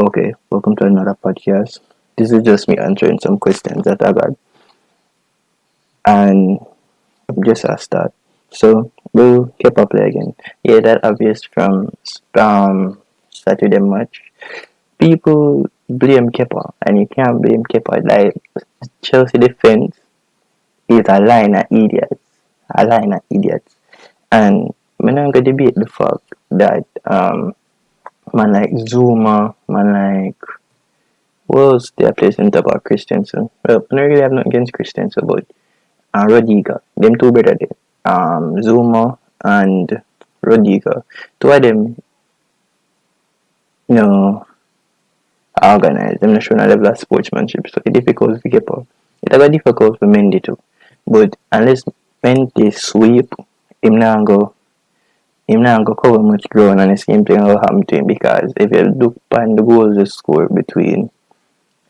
Okay, welcome to another podcast. This is just me answering some questions that I got, and I'm just asked that. So we'll keep up play again. Yeah, that obvious from Saturday match. People blame Kepa, and you can't blame Kepa. Like Chelsea defense is a line of idiots, a line of idiots, and we're not gonna debate the fact that man like Zuma, man like was their place in top of Christensen. Well, I don't really have nothing against Christensen, but Rodiga, them two better there. Zuma and Rodiga. Two of them, you know, organized. Them not showing a level of sportsmanship, so it's difficult to keep up. It's a difficult for Mendy too. But unless Mendy sweep, him not go him not go cover much ground and the same thing will happen to him because if you look on the goals they scored between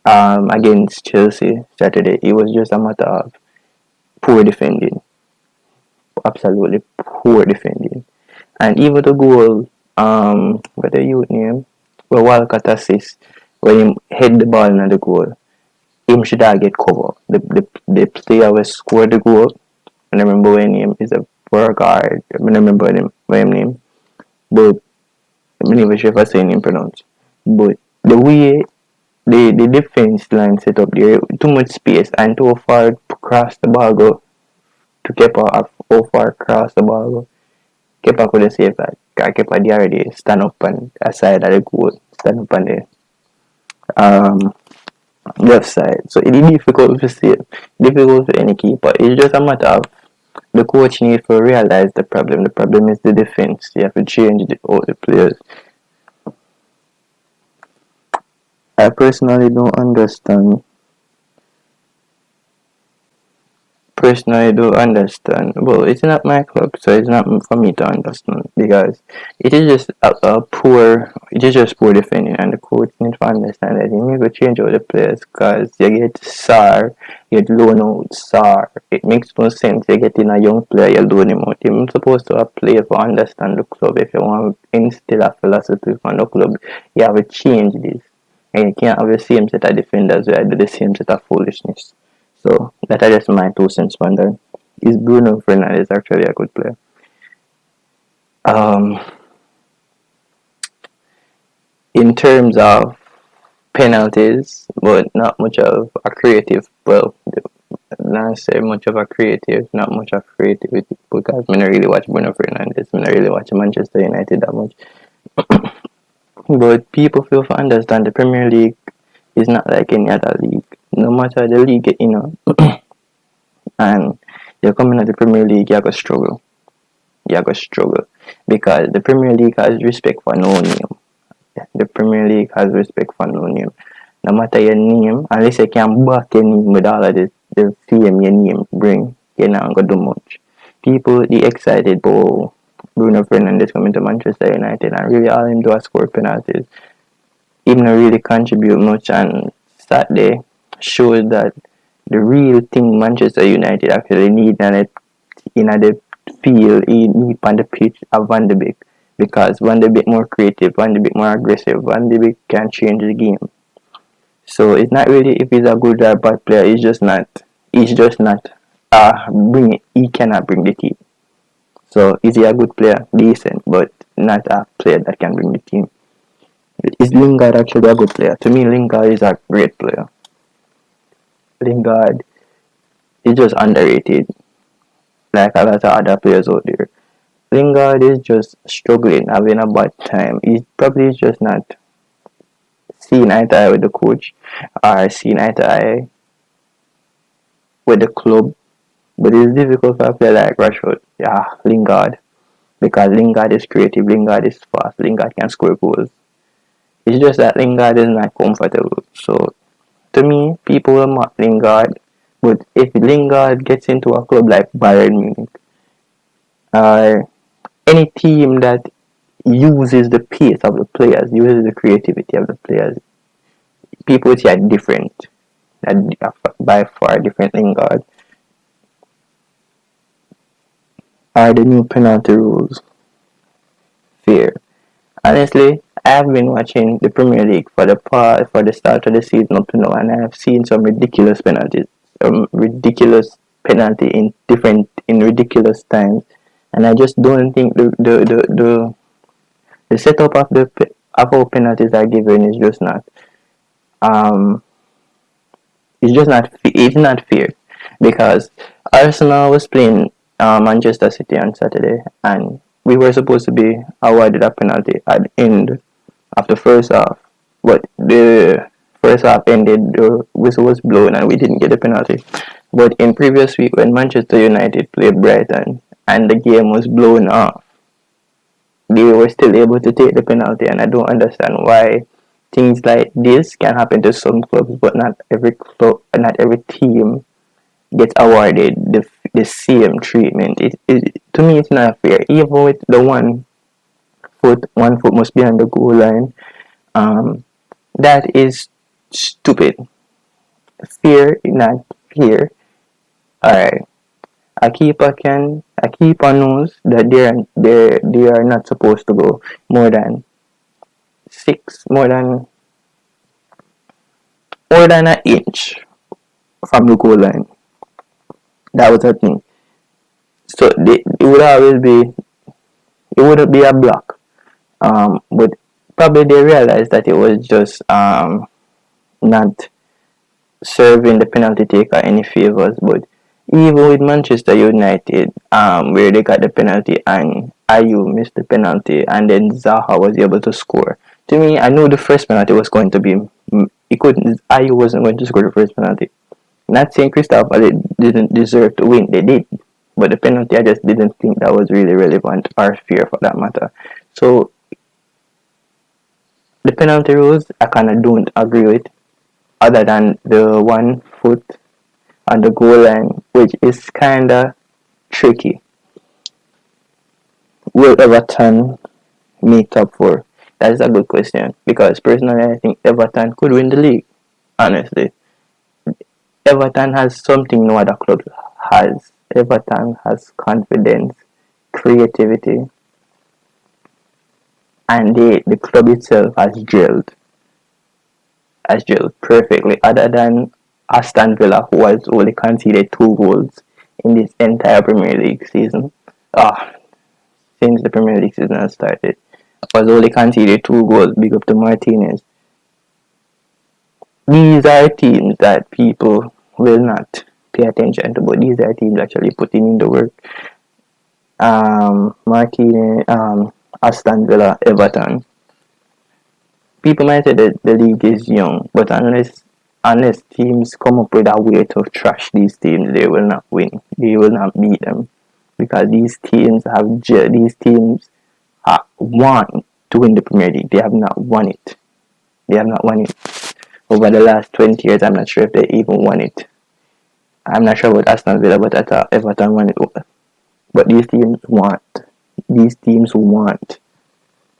against Chelsea Saturday, it was just a matter of poor defending, absolutely poor defending. And even the goal, what the youth name, where Walcott assist, when him head the ball in the goal, him should have get cover. The player who scored the goal, I don't remember when name is a Burgard, I don't remember him name, but I'm not even sure if I say him pronounced. But the way the defense line set up there, too much space and too far across the ball go to Kepa, how far across the ball go. Kepa couldn't save that. Kepa they already stand up and aside of the goal, stand up on the um left side. So it is difficult to save, difficult for any keeper. It's just a matter of the coach need to realize the problem. The problem is the defense. You have to change all the players. I personally don't understand personally do understand. Well, it's not my club, so it's not for me to understand because it is just a poor, it is just poor defending, and the coach needs to understand that you need to change all the players because you get SAR, you get loan out SAR. It makes no sense. You get in a young player, you loan him out. You're supposed to play to understand the club. If you want to instill a philosophy from the club, you have to change this. And you can't have the same set of defenders where I do the same set of foolishness. So that is just my 2 cents on that. Is Bruno Fernandes actually a good player? Um, in terms of penalties, but not much of a creative. Well, not say much of a creative, not much of creativity because I don't really watch Bruno Fernandes. I don't really watch Manchester United that much. But people feel to understand the Premier League is not like any other league. No matter the league you know, and you're coming at the Premier League, you're gonna struggle. You're gonna struggle because the Premier League has respect for no name. The Premier League has respect for no name. No matter your name, unless you can back your name with all of the fame your name bring, you're not gonna do much. People they excited about Bruno Fernandes coming to Manchester United and really all him do is score penalties. He not really contribute much and Saturday shows that the real thing Manchester United actually need and it in the field he need on the pitch of Van de Beek because Van de Beek more creative, Van de Beek more aggressive, Van de Beek can change the game. So it's not really if he's a good or bad player. He's just not. Bring it. He cannot bring the team. So is he a good player? Decent, but not a player that can bring the team. Is Lingard actually a good player? To me, Lingard is a great player. Lingard is just underrated, like a lot of other players out there. Lingard is just struggling, having a bad time. He's probably just not seeing eye to eye with the coach or seeing eye to eye with the club. But it's difficult for a player like Rashford, yeah, Lingard, because Lingard is creative, Lingard is fast, Lingard can score goals. It's just that Lingard is not comfortable. So to me, people will mock Lingard, but if Lingard gets into a club like Bayern Munich or any team that uses the pace of the players, uses the creativity of the players, people would say are different, by far different Lingard. Are the new penalty rules fair? Honestly, I've been watching the Premier League for the start of the season up to now, and I've seen some ridiculous penalties, ridiculous penalty in ridiculous times, and I just don't think the setup of of how penalties are given is just not um it's not fair, because Arsenal was playing Manchester City on Saturday, and we were supposed to be awarded a penalty at the end of the first half, but the first half ended, the whistle was blown, and we didn't get a penalty. But in previous week, when Manchester United played Brighton and the game was blown off, they were still able to take the penalty, and I don't understand why things like this can happen to some clubs, but not every club, not every team gets awarded the same treatment. To me, it's not fair. Even with the one foot must be on the goal line. Um, that is stupid. Fair, not fair. Alright. A keeper knows that they are not supposed to go more than six more than an inch from the goal line. That was a thing. So it would always be, it wouldn't be a block. But probably they realized that it was just not serving the penalty taker any favors. But even with Manchester United, where they got the penalty and Ayew missed the penalty, and then Zaha was able to score. To me, I knew the first penalty was going to be. He couldn't. Ayew wasn't going to score the first penalty. Not saying Crystal Palace didn't deserve to win. They did, but the penalty, I just didn't think that was really relevant or fair for that matter. So the penalty rules, I kind of don't agree with, other than the 1 foot on the goal line, which is kind of tricky. Will Everton make up for? That is a good question, because personally I think Everton could win the league. Honestly, Everton has something no other club has. Everton has confidence, creativity, and the club itself has drilled perfectly. Other than Aston Villa, who has only conceded 2 goals in this entire Premier League season. Ah, since the Premier League season has started, was only conceded 2 goals. Big up to Martinez. These are teams that people will not pay attention to, but these are teams actually putting in the work. Martinez, Aston Villa, Everton. People might say that the league is young, but unless teams come up with a way to trash these teams, they will not win. They will not beat them, because these teams want to win the Premier League. They have not won it. They have not won it over the last 20 years. I'm not sure if they even won it. I'm not sure about Aston Villa, but I thought Everton won it. But these teams want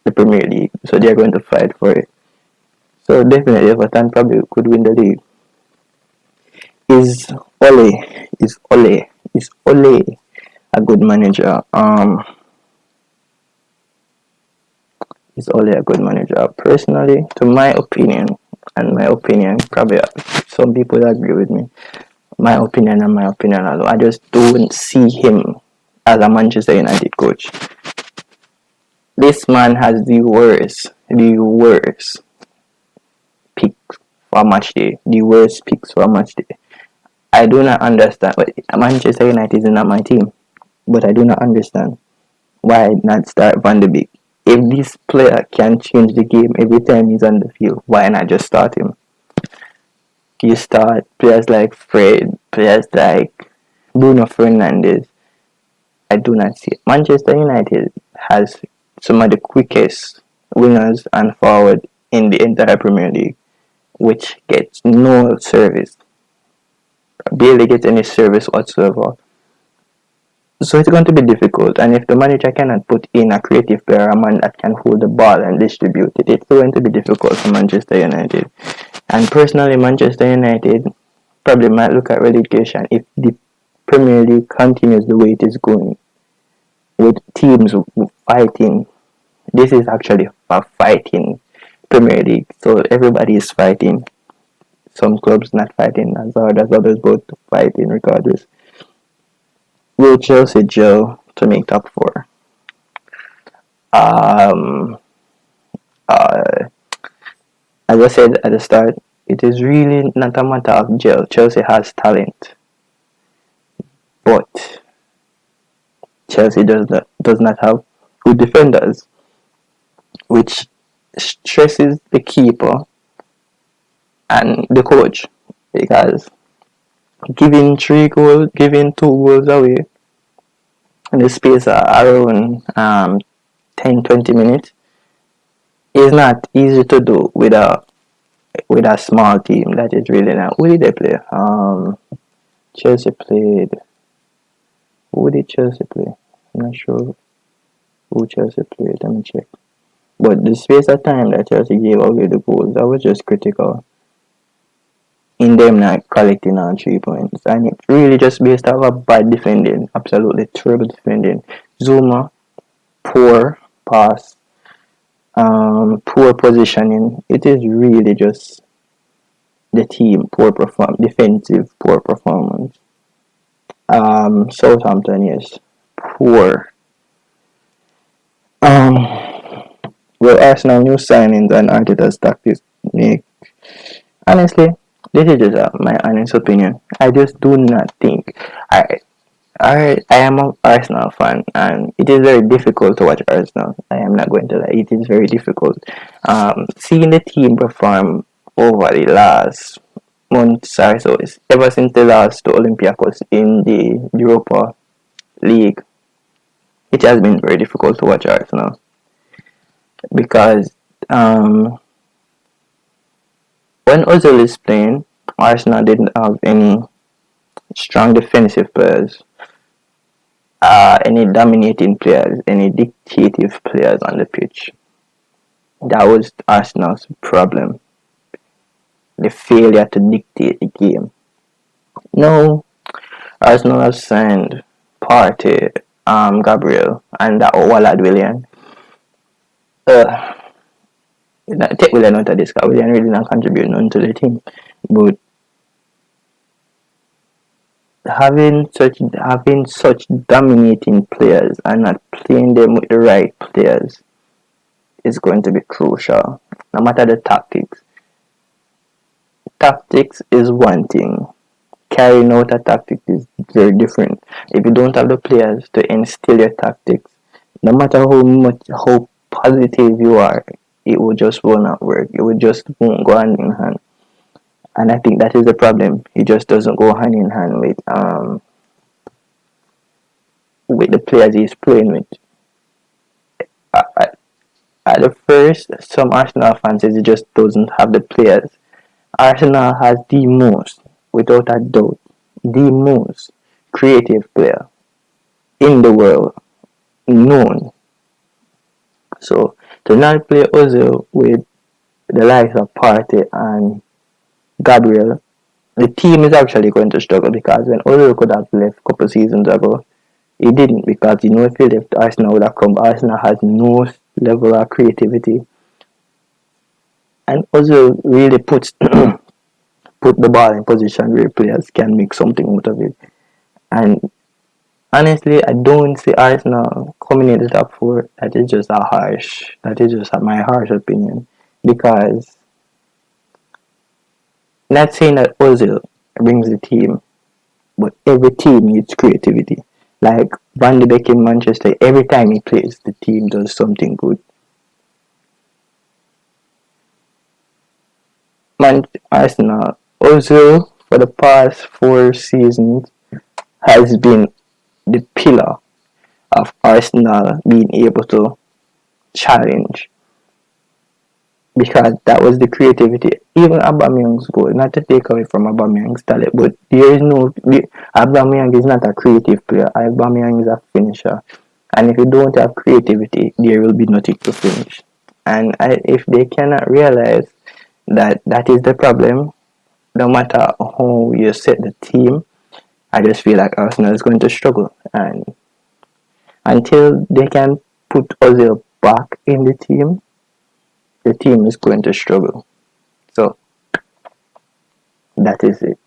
the Premier League, so they're going to fight for it. So definitely Everton probably could win the league. Is Ole a good manager? Is Ole a good manager? Personally, to my opinion, probably some people agree with me. My opinion alone. I just don't see him as a Manchester United coach. This man has the worst picks for match day. The worst picks for match day. I do not understand. Manchester United is not my team, but I do not understand why not start Van de Beek. If this player can change the game every time he's on the field, why not just start him? You start players like Fred, players like Bruno Fernandes. I do not see it. Manchester United has some of the quickest wingers and forward in the entire Premier League, which gets no service, barely gets any service whatsoever. So it's going to be difficult, and if the manager cannot put in a creative player, a man that can hold the ball and distribute it, it's going to be difficult for Manchester United. And personally, Manchester United probably might look at relegation if the Premier League continues the way it is going, with teams fighting. This is actually a fighting Premier League. So everybody is fighting. Some clubs not fighting as hard as others, but fighting regardless. Will Chelsea gel to make top four? Um, uh, as I said at the start, it is really not a matter of gel. Chelsea has talent, but Chelsea does not have good defenders, which stresses the keeper and the coach because giving 2 goals away in the space of around 10-20 minutes is not easy to do with a small team. That is really not. Who did they play? Chelsea played. Who did Chelsea play? I'm not sure who Chelsea played. Let me check. But the space of time that Chelsea gave away the goals, that was just critical in them not collecting on 3 points. And it's really just based off of bad defending, absolutely terrible defending. Zuma, poor pass, poor positioning. It is really just the team, defensive, poor performance. Southampton, yes, poor. Um, well, Arsenal new signings and Arteta's tactics make. Honestly, this is just my honest opinion. I just do not think I I am an Arsenal fan, and it is very difficult to watch Arsenal. I am not going to lie; it is very difficult. Seeing the team perform over the last months or so, ever since the last to Olympiacos in the Europa League, it has been very difficult to watch Arsenal because when Ozil is playing, Arsenal didn't have any strong defensive players, any dominating players, any dictative players on the pitch. That was Arsenal's problem. The failure to dictate the game. No, Arsenal has signed Partey, Gabriel, and that Walad Willian. Uh, take Willian out of this because Willian really not contribute none to the team. But having such dominating players and not playing them with the right players is going to be crucial. No matter the tactics. Tactics is one thing. Carrying out a tactic is very different. If you don't have the players to instill your tactics, no matter how positive you are, will not work. It will just won't go hand in hand. And I think that is the problem. It just doesn't go hand in hand with the players he's playing with. At, at the first, some Arsenal fans says he just doesn't have the players. Arsenal has the most, without a doubt, the most creative player in the world known. So to not play Ozil with the likes of Partey and Gabriel, the team is actually going to struggle because when Ozil could have left a couple seasons ago, he didn't because if he left, Arsenal would have come. Arsenal has no level of creativity, and Ozil really put the ball in position where players can make something out of it. And honestly, I don't see Arsenal coming in the top four. That is just my harsh opinion. Because not saying that Ozil brings the team, but every team needs creativity. Like Van de Beek in Manchester, every time he plays, the team does something good. Arsenal, Ozil for the past 4 seasons has been the pillar of Arsenal being able to challenge because that was the creativity. Even Aubameyang's goal, not to take away from Aubameyang's talent, but Aubameyang is not a creative player. Aubameyang is a finisher, and if you don't have creativity, there will be nothing to finish. And if they cannot realize that is the problem, no matter how you set the team, I just feel like Arsenal is going to struggle, and until they can put Ozil back in the team, the team is going to struggle. So that is it.